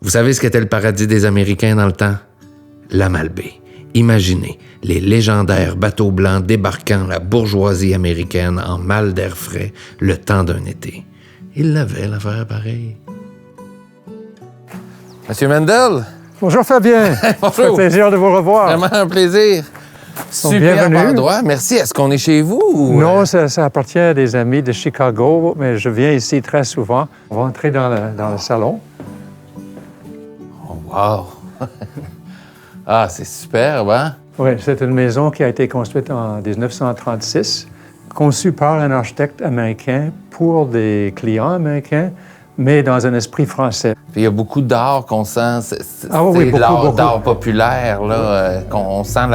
Vous savez ce qu'était le paradis des Américains dans le temps? La Malbaie. Imaginez les légendaires bateaux blancs débarquant la bourgeoisie américaine en mal d'air frais le temps d'un été. Ils l'avaient, l'affaire pareille. Monsieur Mendel! Bonjour Fabien! Bonjour! Ça fait plaisir de vous revoir. Vraiment un plaisir. Super endroit. Merci. Est-ce qu'on est chez vous? Ou... Non, ça appartient à des amis de Chicago, mais je viens ici très souvent. On va entrer dans le salon. Oh, wow! Ah, c'est superbe, hein? Oui, c'est une maison qui a été construite en 1936, conçue par un architecte américain pour des clients américains, mais dans un esprit français. Puis il y a beaucoup d'art qu'on sent, oui, beaucoup. D'art populaire, là, qu'on sent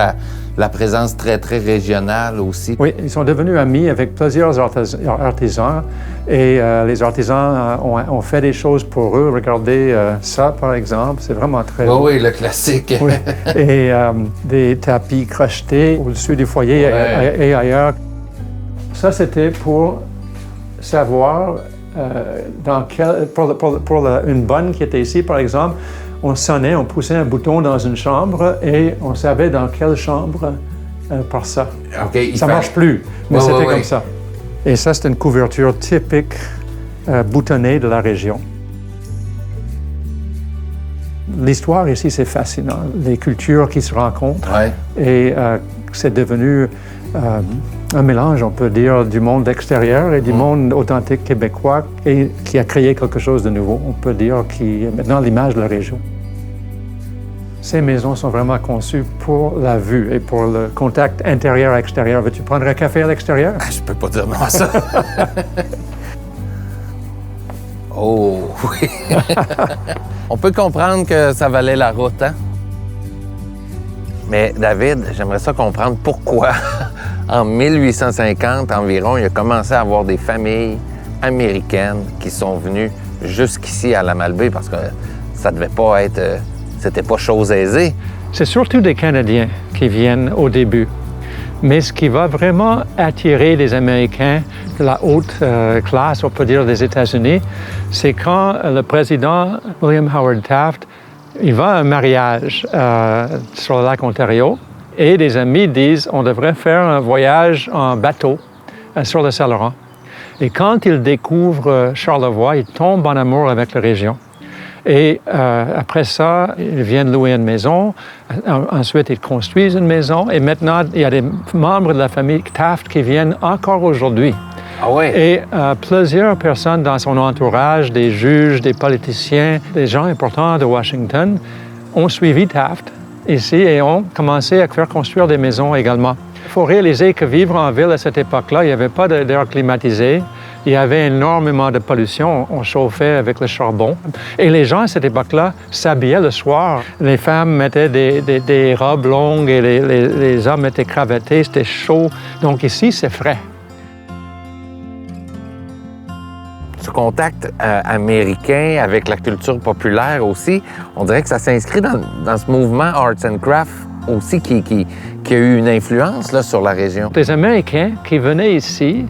la présence très, très régionale aussi. Oui, ils sont devenus amis avec plusieurs artisans et les artisans ont fait des choses pour eux. Regardez ça, par exemple, c'est vraiment très beau. Oui, le classique. Oui. Et des tapis crochetés au-dessus du foyer et ailleurs. Ça, c'était pour savoir pour une bonne qui était ici, par exemple, on sonnait, on poussait un bouton dans une chambre et on savait dans quelle chambre par ça. Okay, ça ne marche plus, mais c'était comme ça. Et ça, c'est une couverture typique boutonnée de la région. L'histoire ici, c'est fascinant. Les cultures qui se rencontrent. Et c'est devenu un mélange, on peut dire, du monde extérieur et du monde authentique québécois et qui a créé quelque chose de nouveau, on peut dire, qui est maintenant l'image de la région. Ces maisons sont vraiment conçues pour la vue et pour le contact intérieur-extérieur. Veux-tu prendre un café à l'extérieur? Je peux pas dire non à ça. Oh, oui. On peut comprendre que ça valait la route, hein? Mais David, j'aimerais ça comprendre pourquoi, en 1850 environ, il a commencé à avoir des familles américaines qui sont venues jusqu'ici à la Malbaie, parce que ça devait pas être... c'était pas chose aisée. C'est surtout des Canadiens qui viennent au début. Mais ce qui va vraiment attirer les Américains de la haute classe, on peut dire, des États-Unis, c'est quand le président William Howard Taft, il va à un mariage sur le lac Ontario et des amis disent on devrait faire un voyage en bateau sur le Saint-Laurent. Et quand il découvre Charlevoix, il tombe en amour avec la région. Et après ça, ils viennent louer une maison. Ensuite, ils construisent une maison. Et maintenant, il y a des membres de la famille Taft qui viennent encore aujourd'hui. Ah ouais. Et plusieurs personnes dans son entourage, des juges, des politiciens, des gens importants de Washington, ont suivi Taft ici et ont commencé à faire construire des maisons également. Il faut réaliser que vivre en ville à cette époque-là, il n'y avait pas d'air climatisé. Il y avait énormément de pollution. On chauffait avec le charbon. Et les gens à cette époque-là s'habillaient le soir. Les femmes mettaient des robes longues et les hommes étaient cravatés. C'était chaud. Donc ici, c'est frais. Ce contact américain avec la culture populaire aussi, on dirait que ça s'inscrit dans ce mouvement Arts and Crafts aussi qui a eu une influence là, sur la région. Les Américains qui venaient ici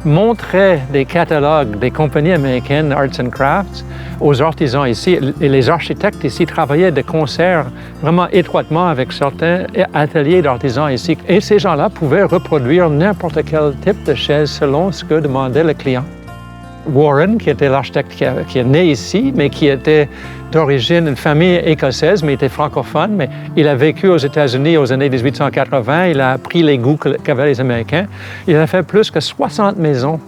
montraient des catalogues des compagnies américaines Arts and Crafts aux artisans ici. Et les architectes ici travaillaient de concert vraiment étroitement avec certains ateliers d'artisans ici. Et ces gens-là pouvaient reproduire n'importe quel type de chaise selon ce que demandait le client. Warren, qui était l'architecte qui est né ici, mais qui était d'origine, une famille écossaise, mais était francophone, mais il a vécu aux États-Unis aux années 1880, il a appris les goûts qu'avaient les Américains. Il a fait plus que 60 maisons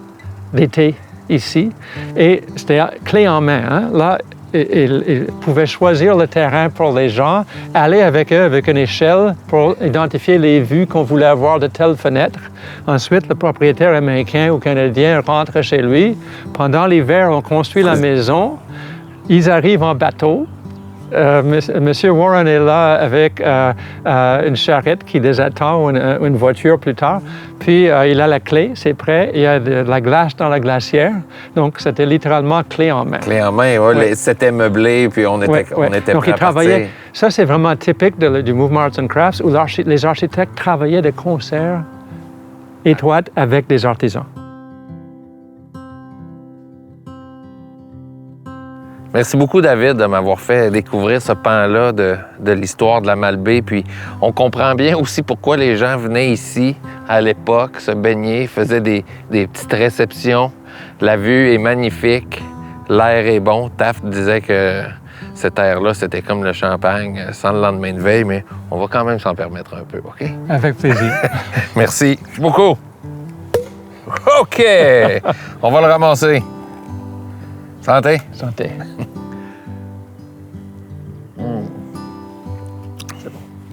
d'été ici, et c'était clé en main. Hein? Là, il pouvait choisir le terrain pour les gens, aller avec eux avec une échelle pour identifier les vues qu'on voulait avoir de telle fenêtre. Ensuite, le propriétaire américain ou canadien rentre chez lui. Pendant l'hiver, on construit la maison. Ils arrivent en bateau. Monsieur Warren est là avec une charrette qui les attend ou une voiture plus tard. Puis il a la clé, c'est prêt. Il y a de la glace dans la glacière. Donc c'était littéralement clé en main. Clé en main, oui. C'était meublé, puis on était Donc, prêt à partir. Ça, c'est vraiment typique du mouvement Arts and Crafts où les architectes travaillaient de concert étroit avec des artisans. Merci beaucoup, David, de m'avoir fait découvrir ce pan-là de l'histoire de la Malbaie. Puis on comprend bien aussi pourquoi les gens venaient ici à l'époque, se baigner, faisaient des petites réceptions. La vue est magnifique, l'air est bon. Taft disait que cet air-là, c'était comme le champagne sans le lendemain de veille, mais on va quand même s'en permettre un peu, OK? Avec plaisir. Merci beaucoup. OK! On va le ramasser. Santé. Santé.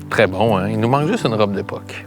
Très bon, hein? Il nous manque juste une robe d'époque.